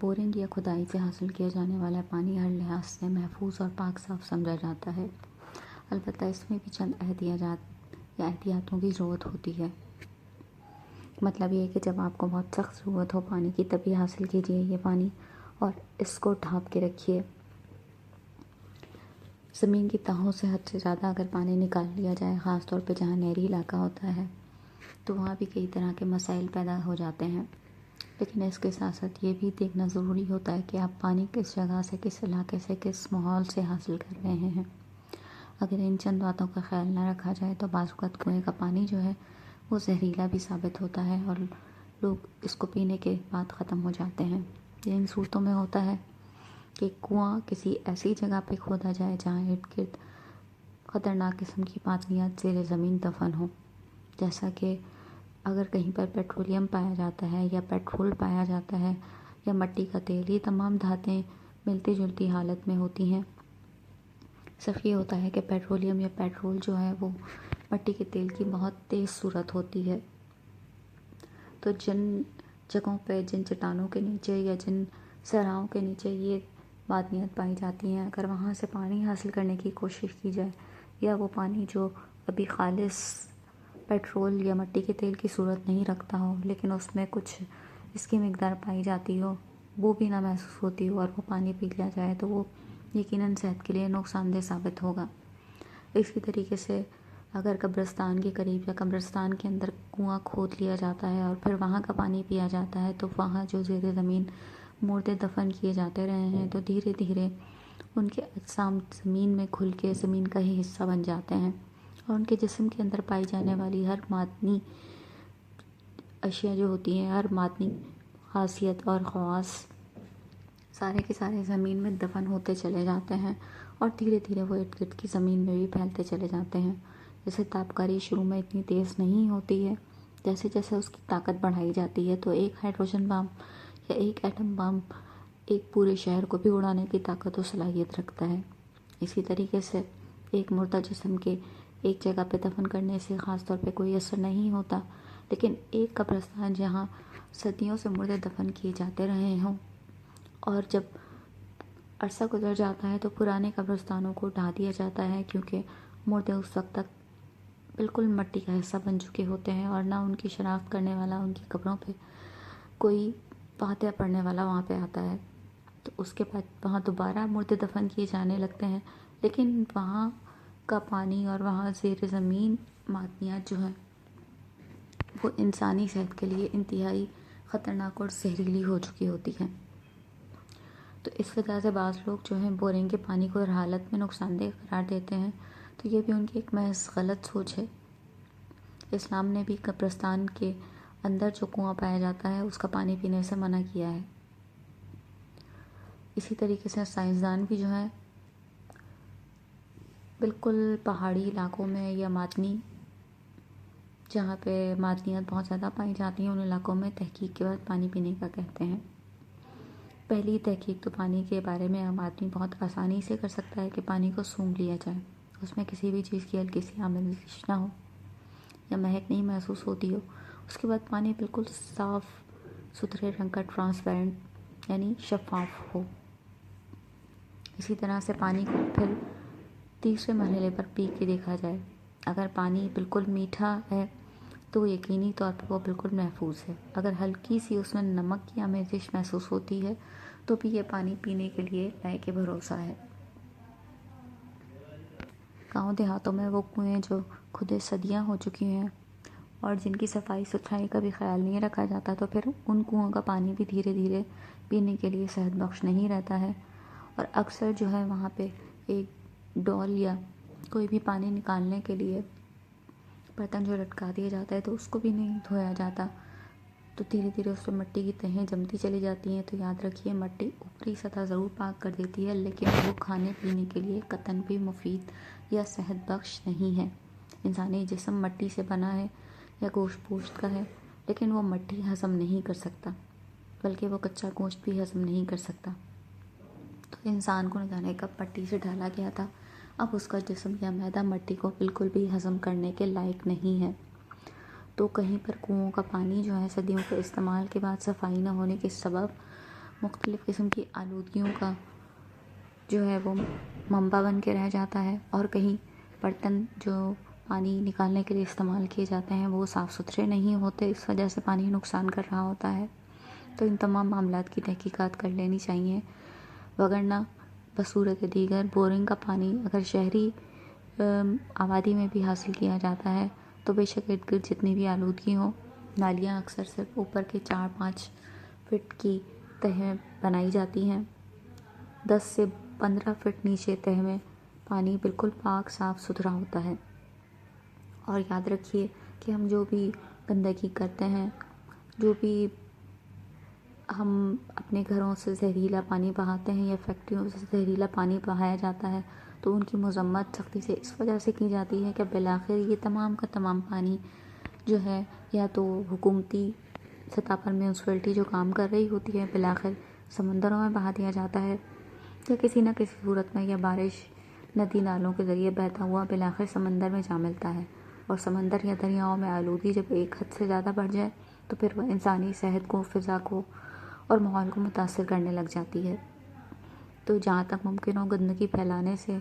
Boring یا کھدائی سے حاصل کیا جانے والا پانی ہر لحاظ سے محفوظ اور پاک صاف سمجھا جاتا ہے، البتہ اس میں بھی چند احتیاطوں کی ضرورت ہوتی ہے۔ مطلب یہ ہے کہ جب آپ کو بہت سخت ضرورت ہو پانی کی تبھی حاصل کیجیے یہ پانی، اور اس کو ڈھانپ کے رکھیے۔ زمین کی تہوں سے حد سے زیادہ اگر پانی نکال لیا جائے، خاص طور پہ جہاں نہری علاقہ ہوتا ہے، تو وہاں بھی کئی طرح کے مسائل پیدا ہو جاتے ہیں۔ لیکن اس کے ساتھ ساتھ یہ بھی دیکھنا ضروری ہوتا ہے کہ آپ پانی کس جگہ سے، کس علاقے سے، کس ماحول سے حاصل کر رہے ہیں۔ اگر ان چند باتوں کا خیال نہ رکھا جائے تو بعض اوقات کنویں کا پانی جو ہے وہ زہریلا بھی ثابت ہوتا ہے اور لوگ اس کو پینے کے بعد ختم ہو جاتے ہیں۔ یہ ان صورتوں میں ہوتا ہے کہ کنواں کسی ایسی جگہ پہ کھودا جائے جہاں ارد گرد خطرناک قسم کی معدنیات زیر زمین دفن ہوں، جیسا کہ اگر کہیں پر پیٹرولیم پایا جاتا ہے یا پیٹرول پایا جاتا ہے یا مٹی کا تیل، یہ تمام دھاتیں ملتی جلتی حالت میں ہوتی ہیں۔ صرف یہ ہوتا ہے کہ پیٹرولیم یا پیٹرول جو ہے وہ مٹی کے تیل کی بہت تیز صورت ہوتی ہے، تو جن جگہوں پہ، جن چٹانوں کے نیچے یا جن صحراؤں کے نیچے یہ معدنیات پائی جاتی ہیں، اگر وہاں سے پانی حاصل کرنے کی کوشش کی جائے یا وہ پانی جو ابھی خالص پیٹرول یا مٹی کے تیل کی صورت نہیں رکھتا ہو لیکن اس میں کچھ اس کی مقدار پائی جاتی ہو، وہ بھی نہ محسوس ہوتی ہو، اور وہ پانی پی لیا جائے تو وہ یقیناً صحت کے لیے نقصان دہ ثابت ہوگا۔ اسی طریقے سے اگر قبرستان کے قریب یا قبرستان کے اندر کنواں کھود لیا جاتا ہے اور پھر وہاں کا پانی پیا جاتا ہے، تو وہاں جو زیر زمین مردے دفن کیے جاتے رہے ہیں تو دھیرے دھیرے ان کے اجسام زمین میں گھل کے زمین کا ہی حصہ بن جاتے ہیں، اور ان کے جسم کے اندر پائی جانے والی ہر معدنی اشیاء جو ہوتی ہیں، ہر معدنی خاصیت اور خواص سارے کے سارے زمین میں دفن ہوتے چلے جاتے ہیں، اور دھیرے دھیرے وہ ارد گرد کی زمین میں بھی پھیلتے چلے جاتے ہیں۔ جیسے تابکاری شروع میں اتنی تیز نہیں ہوتی ہے، جیسے جیسے اس کی طاقت بڑھائی جاتی ہے تو ایک ہائیڈروجن بم یا ایک ایٹم بم ایک پورے شہر کو بھی اڑانے کی طاقت و صلاحیت رکھتا ہے۔ اسی طریقے سے ایک مردہ جسم کے ایک جگہ پہ دفن کرنے سے خاص طور پہ کوئی اثر نہیں ہوتا، لیکن ایک قبرستان جہاں صدیوں سے مردے دفن کیے جاتے رہے ہوں، اور جب عرصہ گزر جاتا ہے تو پرانے قبرستانوں کو ڈھا دیا جاتا ہے، کیونکہ مردے اس وقت تک بالکل مٹی کا حصہ بن چکے ہوتے ہیں اور نہ ان کی شناخت کرنے والا ان کی قبروں پہ کوئی فاتحہ پڑھنے والا وہاں پہ آتا ہے۔ تو اس کے بعد وہاں دوبارہ مردے دفن کیے جانے لگتے ہیں، لیکن وہاں کا پانی اور وہاں زیر زمین معدنیات جو ہیں وہ انسانی صحت کے لیے انتہائی خطرناک اور زہریلی ہو چکی ہوتی ہیں۔ تو اس وجہ سے بعض لوگ جو ہیں بورنگ کے پانی کو ہر حالت میں نقصان دہ قرار دیتے ہیں، تو یہ بھی ان کی ایک محض غلط سوچ ہے۔ اسلام نے بھی قبرستان کے اندر جو کنواں پایا جاتا ہے اس کا پانی پینے سے منع کیا ہے۔ اسی طریقے سے سائنسدان بھی جو ہیں بالکل پہاڑی علاقوں میں یا جہاں پہ معدنیات بہت زیادہ پائی جاتی ہیں ان علاقوں میں تحقیق کے بعد پانی پینے کا کہتے ہیں۔ پہلی تحقیق تو پانی کے بارے میں عام آدمی بہت آسانی سے کر سکتا ہے کہ پانی کو سونگھ لیا جائے، اس میں کسی بھی چیز کی ہلکی سی آمیزش نہ ہو یا مہک نہیں محسوس ہوتی ہو۔ اس کے بعد پانی بالکل صاف ستھرے رنگ کا ٹرانسپیرنٹ یعنی شفاف ہو۔ اسی طرح سے پانی کو پھر تیسرے مرحلے پر پی کے دیکھا جائے۔ اگر پانی بالکل میٹھا ہے تو یقینی طور پر وہ بالکل محفوظ ہے۔ اگر ہلکی سی اس میں نمک کی آمیزش محسوس ہوتی ہے تو بھی یہ پانی پینے کے لیے لائق بھروسہ ہے۔ گاؤں دیہاتوں میں وہ کنویں جو کھدے صدیاں ہو چکی ہیں اور جن کی صفائی ستھرائی کا بھی خیال نہیں رکھا جاتا، تو پھر ان کنووں کا پانی بھی دھیرے دھیرے پینے کے لیے صحت بخش نہیں رہتا ہے، اور اکثر جو ہے وہاں پہ ایک ڈول یا کوئی بھی پانی نکالنے کے لیے برتن جو لٹکا دیا جاتا ہے تو اس کو بھی نہیں دھویا جاتا، تو دھیرے دھیرے اس پہ مٹی کی تہیں جمتی چلی جاتی ہیں۔ تو یاد رکھیے مٹی اوپری سطح ضرور پاک کر دیتی ہے، لیکن وہ کھانے پینے کے لیے قطعاً بھی مفید یا صحت بخش نہیں ہے۔ انسانی جسم مٹی سے بنا ہے یا گوشت پوشت کا ہے، لیکن وہ مٹی ہضم نہیں کر سکتا، بلکہ وہ کچا گوشت بھی ہضم نہیں کر سکتا۔ تو انسان کو نہ جانے کب مٹی سے ڈھالا گیا تھا، اب اس کا جسم یا معدہ مٹی کو بالکل بھی ہضم کرنے کے لائق نہیں ہے۔ تو کہیں پر کنووں کا پانی جو ہے صدیوں کے استعمال کے بعد صفائی نہ ہونے کے سبب مختلف قسم کی آلودگیوں کا جو ہے وہ منبع بن کے رہ جاتا ہے، اور کہیں برتن جو پانی نکالنے کے لیے استعمال کیے جاتے ہیں وہ صاف ستھرے نہیں ہوتے، اس وجہ سے پانی نقصان کر رہا ہوتا ہے۔ تو ان تمام معاملات کی تحقیقات کر لینی چاہیے، وگرنہ بصورت دیگر بورنگ کا پانی اگر شہری آبادی میں بھی حاصل کیا جاتا ہے تو بے شک ارد گرد جتنی بھی آلودگی ہو، نالیاں اکثر صرف اوپر کے 4-5 فٹ کی تہیں بنائی جاتی ہیں، 10 سے 15 فٹ نیچے تہ میں پانی بالکل پاک صاف ستھرا ہوتا ہے۔ اور یاد رکھیے کہ ہم جو بھی گندگی کرتے ہیں، جو بھی ہم اپنے گھروں سے زہریلا پانی بہاتے ہیں یا فیکٹریوں سے زہریلا پانی بہایا جاتا ہے، تو ان کی مذمت سختی سے اس وجہ سے کی جاتی ہے کہ بالآخر یہ تمام کا تمام پانی جو ہے یا تو حکومتی سطح پر میونسپلٹی جو کام کر رہی ہوتی ہے بالآخر سمندروں میں بہا دیا جاتا ہے، یا کسی نہ کسی صورت میں یا بارش ندی نالوں کے ذریعے بہتا ہوا بالآخر سمندر میں جا ملتا ہے۔ اور سمندر یا دریاؤں میں آلودگی جب ایک حد سے زیادہ بڑھ جائے تو پھر وہ انسانی صحت کو، فضا کو اور ماحول کو متاثر کرنے لگ جاتی ہے۔ تو جہاں تک ممکن ہو گندگی پھیلانے سے،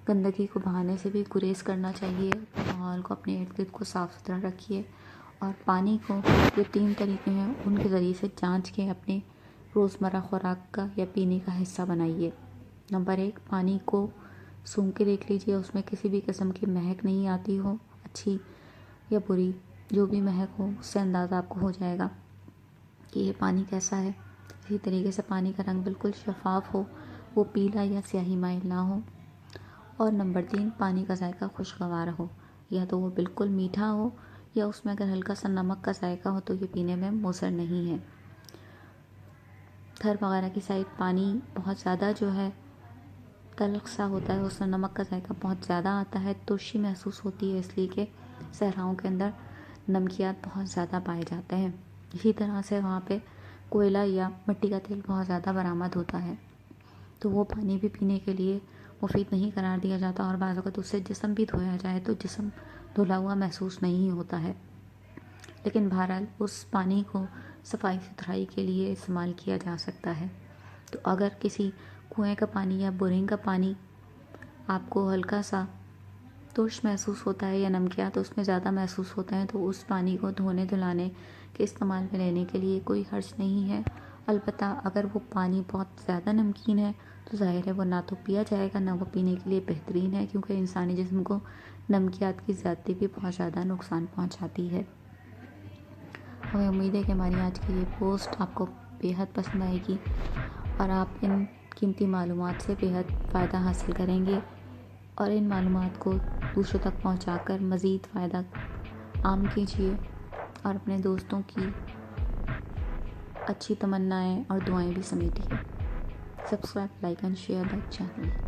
گندگی کو بہانے سے بھی گریز کرنا چاہیے، ماحول کو، اپنے ارد گرد کو صاف ستھرا رکھیے، اور پانی کو جو 3 طریقے ہیں ان کے ذریعے سے جانچ کے اپنے روزمرہ خوراک کا یا پینے کا حصہ بنائیے۔ نمبر 1، پانی کو سونگھ کے دیکھ لیجیے، اس میں کسی بھی قسم کی مہک نہیں آتی ہو، اچھی یا بری جو بھی مہک ہو اس سے اندازہ آپ کو ہو جائے گا کہ یہ پانی کیسا ہے۔ اسی طریقے سے پانی کا رنگ بالکل شفاف ہو، وہ پیلا یا سیاہی مائل نہ ہو۔ اور نمبر 3، پانی کا ذائقہ خوشگوار ہو، یا تو وہ بالکل میٹھا ہو یا اس میں اگر ہلکا سا نمک کا ذائقہ ہو تو یہ پینے میں مضر نہیں ہے۔ تھر وغیرہ کی سائڈ پانی بہت زیادہ جو ہے تلخ سا ہوتا ہے، اس میں نمک کا ذائقہ بہت زیادہ آتا ہے، ترشی محسوس ہوتی ہے، اس لیے کہ صحراؤں کے اندر نمکیات بہت زیادہ پائے جاتے ہیں۔ اسی طرح سے وہاں پہ کوئلہ یا مٹی کا تیل بہت زیادہ برآمد ہوتا ہے، تو وہ پانی بھی پینے کے لیے مفید نہیں قرار دیا جاتا، اور بعض اوقات اس سے جسم بھی دھویا جائے تو جسم دھلا ہوا محسوس نہیں ہوتا ہے۔ لیکن بہرحال اس پانی کو صفائی ستھرائی کے لیے استعمال کیا جا سکتا ہے۔ تو اگر کسی کنویں کا پانی یا بورنگ کا پانی آپ کو ہلکا سا ترش محسوس ہوتا ہے یا نمکیات اس میں زیادہ محسوس ہوتا ہے تو اس پانی کو دھونے دھلانے کے استعمال میں لینے کے لیے کوئی حرج نہیں ہے۔ البتہ اگر وہ پانی بہت زیادہ نمکین ہے تو ظاہر ہے وہ نہ تو پیا جائے گا، نہ وہ پینے کے لیے بہترین ہے، کیونکہ انسانی جسم کو نمکیات کی زیادتی بھی بہت زیادہ نقصان پہنچاتی ہے۔ ہمیں امید ہے کہ ہماری آج کی یہ پوسٹ آپ کو بے حد پسند آئے گی اور آپ ان قیمتی معلومات سے بے حد فائدہ حاصل کریں گے، اور ان معلومات کو دوسروں تک پہنچا کر مزید فائدہ عام کیجیے، اور اپنے دوستوں کی اچھی تمنائیں اور دعائیں بھی سمیٹیے۔ Subscribe, like and share the channel.